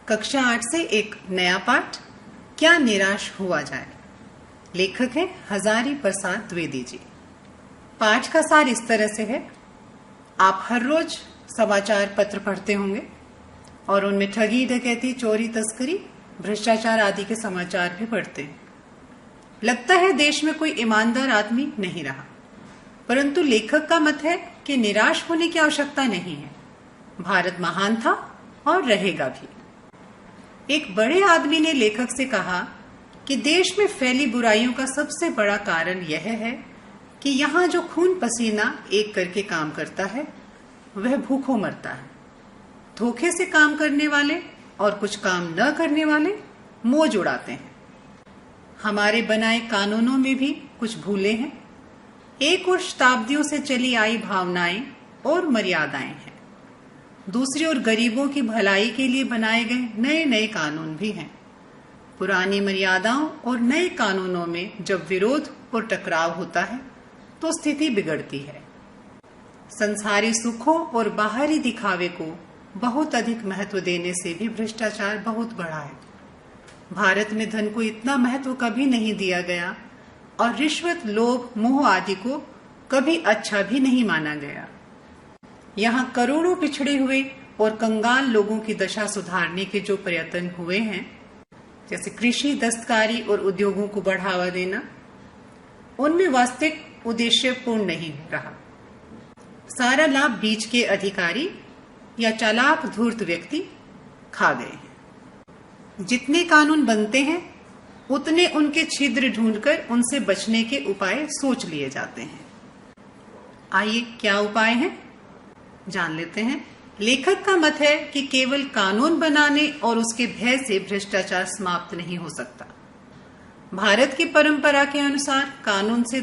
कक्षा 8 से एक नया पाठ, क्या निराश हुआ जाए। लेखक हैं हजारी प्रसाद द्विवेदी जी। पाठ का सार इस तरह से है, आप हर रोज समाचार पत्र पढ़ते होंगे और उनमें ठगी, डकैती, चोरी, तस्करी, भ्रष्टाचार आदि के समाचार भी पढ़ते हैं। लगता है देश में कोई ईमानदार आदमी नहीं रहा, परंतु लेखक का मत है कि निराश होने की आवश्यकता नहीं है। भारत महान था और रहेगा भी। एक बड़े आदमी ने लेखक से कहा कि देश में फैली बुराइयों का सबसे बड़ा कारण यह है कि यहाँ जो खून पसीना एक करके काम करता है वह भूखों मरता है। धोखे से काम करने वाले और कुछ काम न करने वाले मौज उड़ाते हैं। हमारे बनाए कानूनों में भी कुछ भूले हैं। एक और शताब्दियों से चली आई भावनाएं और मर्यादाएं हैं। दूसरी ओर गरीबों की भलाई के लिए बनाए गए नए नए कानून भी हैं। पुरानी मर्यादाओं और नए कानूनों में जब विरोध और टकराव होता है तो स्थिति बिगड़ती है। संसारी सुखों और बाहरी दिखावे को बहुत अधिक महत्व देने से भी भ्रष्टाचार बहुत बढ़ा है। भारत में धन को इतना महत्व कभी नहीं दिया गया और रिश्वत, लोभ, मोह आदि को कभी अच्छा भी नहीं माना गया। यहाँ करोड़ों पिछड़े हुए और कंगाल लोगों की दशा सुधारने के जो प्रयत्न हुए हैं, जैसे कृषि, दस्तकारी और उद्योगों को बढ़ावा देना, उनमें वास्तविक उद्देश्य पूर्ण नहीं रहा। सारा लाभ बीच के अधिकारी या चालाक धूर्त व्यक्ति खा गए हैं। जितने कानून बनते हैं उतने उनके छिद्र ढूंढकर उनसे बचने के उपाय सोच लिए जाते हैं। आइए क्या उपाय हैं जान लेते हैं। लेखक का मत है कि केवल कानून बनाने और उसके भय से भ्रष्टाचार समाप्त नहीं हो सकता। भारत की परंपरा के अनुसार कानून से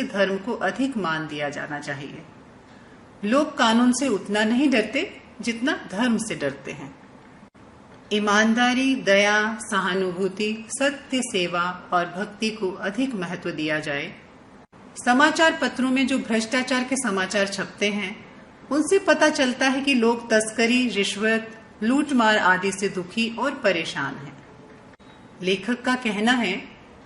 धर्म को अधिक मान दिया जाना चाहिए। लोग कानून से उतना नहीं डरते जितना धर्म से डरते हैं। ईमानदारी, दया, सहानुभूति, सत्य, सेवा और भक्ति को अधिक महत्व दिया जाए। समाचार पत्रों में जो भ्रष्टाचार के समाचार छपते हैं उनसे पता चलता है कि लोग तस्करी, रिश्वत, लूटमार आदि से दुखी और परेशान हैं। लेखक का कहना है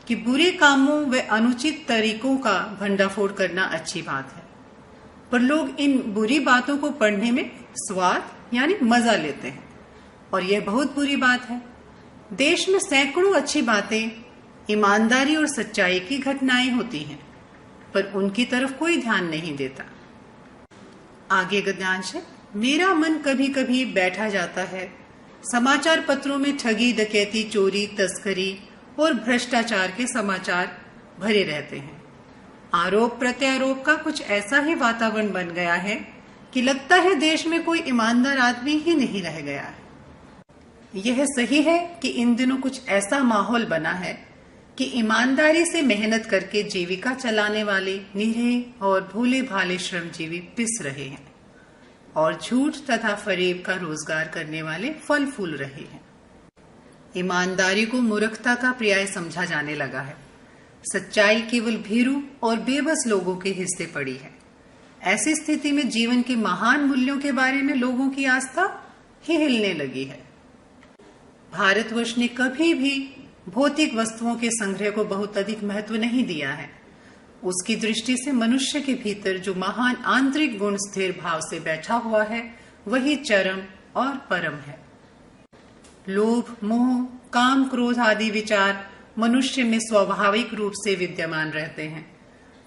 कि बुरे कामों व अनुचित तरीकों का भंडाफोड़ करना अच्छी बात है, पर लोग इन बुरी बातों को पढ़ने में स्वाद यानी मजा लेते हैं और यह बहुत बुरी बात है। देश में सैकड़ों अच्छी बातें, ईमानदारी और सच्चाई की घटनाएं होती हैं, पर उनकी तरफ कोई ध्यान नहीं देता। आगे गद्यांश है, मेरा मन कभी कभी बैठा जाता है। समाचार पत्रों में ठगी, डकैती, चोरी, तस्करी और भ्रष्टाचार के समाचार भरे रहते हैं। आरोप प्रत्यारोप का कुछ ऐसा ही वातावरण बन गया है कि लगता है देश में कोई ईमानदार आदमी ही नहीं रह गया है। यह सही है कि इन दिनों कुछ ऐसा माहौल बना है कि ईमानदारी से मेहनत करके जीविका चलाने वाले निरीह और भोले भाले श्रमजीवी पिस रहे हैं और झूठ तथा फरेब का रोजगार करने वाले फल फूल रहे हैं। ईमानदारी को मूर्खता का पर्याय समझा जाने लगा है। सच्चाई केवल भीरू और बेबस लोगों के हिस्से पड़ी है। ऐसी स्थिति में जीवन के महान मूल्यों के बारे में लोगों की आस्था ही हिलने लगी है। भारतवर्ष ने कभी भी भौतिक वस्तुओं के संग्रह को बहुत अधिक महत्व नहीं दिया है। उसकी दृष्टि से मनुष्य के भीतर जो महान आंतरिक गुण स्थिर भाव से बैठा हुआ है वही चरम और परम है। लोभ, मोह, काम, क्रोध आदि विचार मनुष्य में स्वाभाविक रूप से विद्यमान रहते हैं,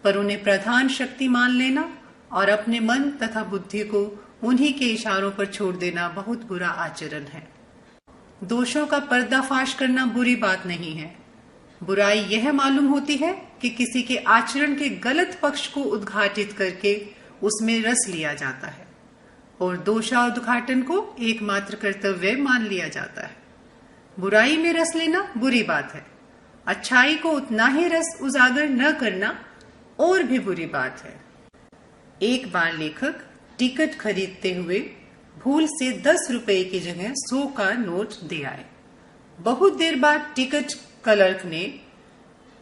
पर उन्हें प्रधान शक्ति मान लेना और अपने मन तथा बुद्धि को उन्हीं के इशारों पर छोड़ देना बहुत बुरा आचरण है। दोषों का पर्दाफाश करना बुरी बात नहीं है। बुराई यह मालूम होती है कि किसी के आचरण के गलत पक्ष को उद्घाटित करके उसमें रस लिया जाता है और दोषोद्घाटन को एकमात्र कर्तव्य मान लिया जाता है। बुराई में रस लेना बुरी बात है। अच्छाई को उतना ही रस उजागर न करना और भी बुरी बात है। एक बार लेखक टिकट खरीदते हुए भूल से 10 रुपए की जगह 100 का नोट दे आए। बहुत देर बाद टिकट क्लर्क ने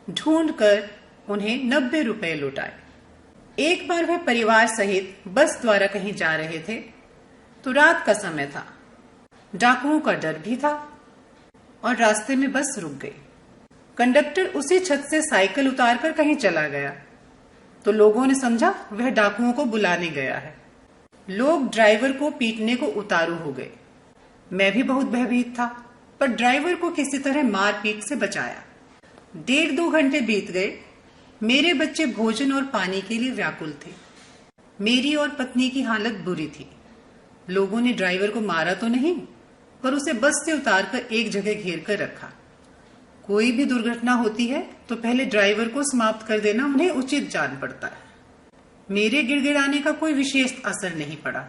ढूंढकर उन्हें 90 रुपए लौटाए। एक बार वह परिवार सहित बस द्वारा कहीं जा रहे थे। तो रात का समय था, डाकुओं का डर भी था और रास्ते में बस रुक गई। कंडक्टर उसी छत से साइकिल उतारकर कहीं चला गया तो लोगों ने समझा वह डाकुओं को बुलाने गया है। लोग ड्राइवर को पीटने को उतारू हो गए। मैं भी बहुत भयभीत था, पर ड्राइवर को किसी तरह मारपीट से बचाया। 1.5-2 घंटे बीत गए। मेरे बच्चे भोजन और पानी के लिए व्याकुल थे। मेरी और पत्नी की हालत बुरी थी। लोगों ने ड्राइवर को मारा तो नहीं, पर उसे बस से उतारकर एक जगह घेर कर रखा। कोई भी दुर्घटना होती है तो पहले ड्राइवर को समाप्त कर देना उन्हें उचित जान पड़ता है। मेरे गिड़गिड़ाने का कोई विशेष असर नहीं पड़ा।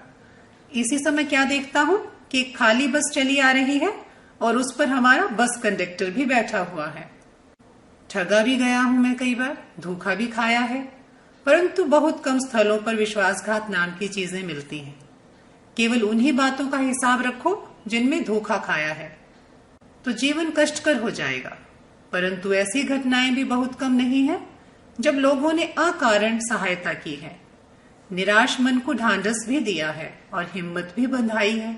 इसी समय क्या देखता हूँ कि एक खाली बस चली आ रही है और उस पर हमारा बस कंडक्टर भी बैठा हुआ है। ठगा भी गया हूं मैं कई बार, धोखा भी खाया है, परंतु बहुत कम स्थलों पर विश्वासघात नाम की चीजें मिलती हैं। केवल उन्हीं बातों का हिसाब रखो जिनमें धोखा खाया है, तो जीवन कष्टकर हो जाएगा। परंतु ऐसी घटनाएं भी बहुत कम नहीं है जब लोगों ने अकारण सहायता की है, निराश मन को ढांढस भी दिया है और हिम्मत भी बंधाई है।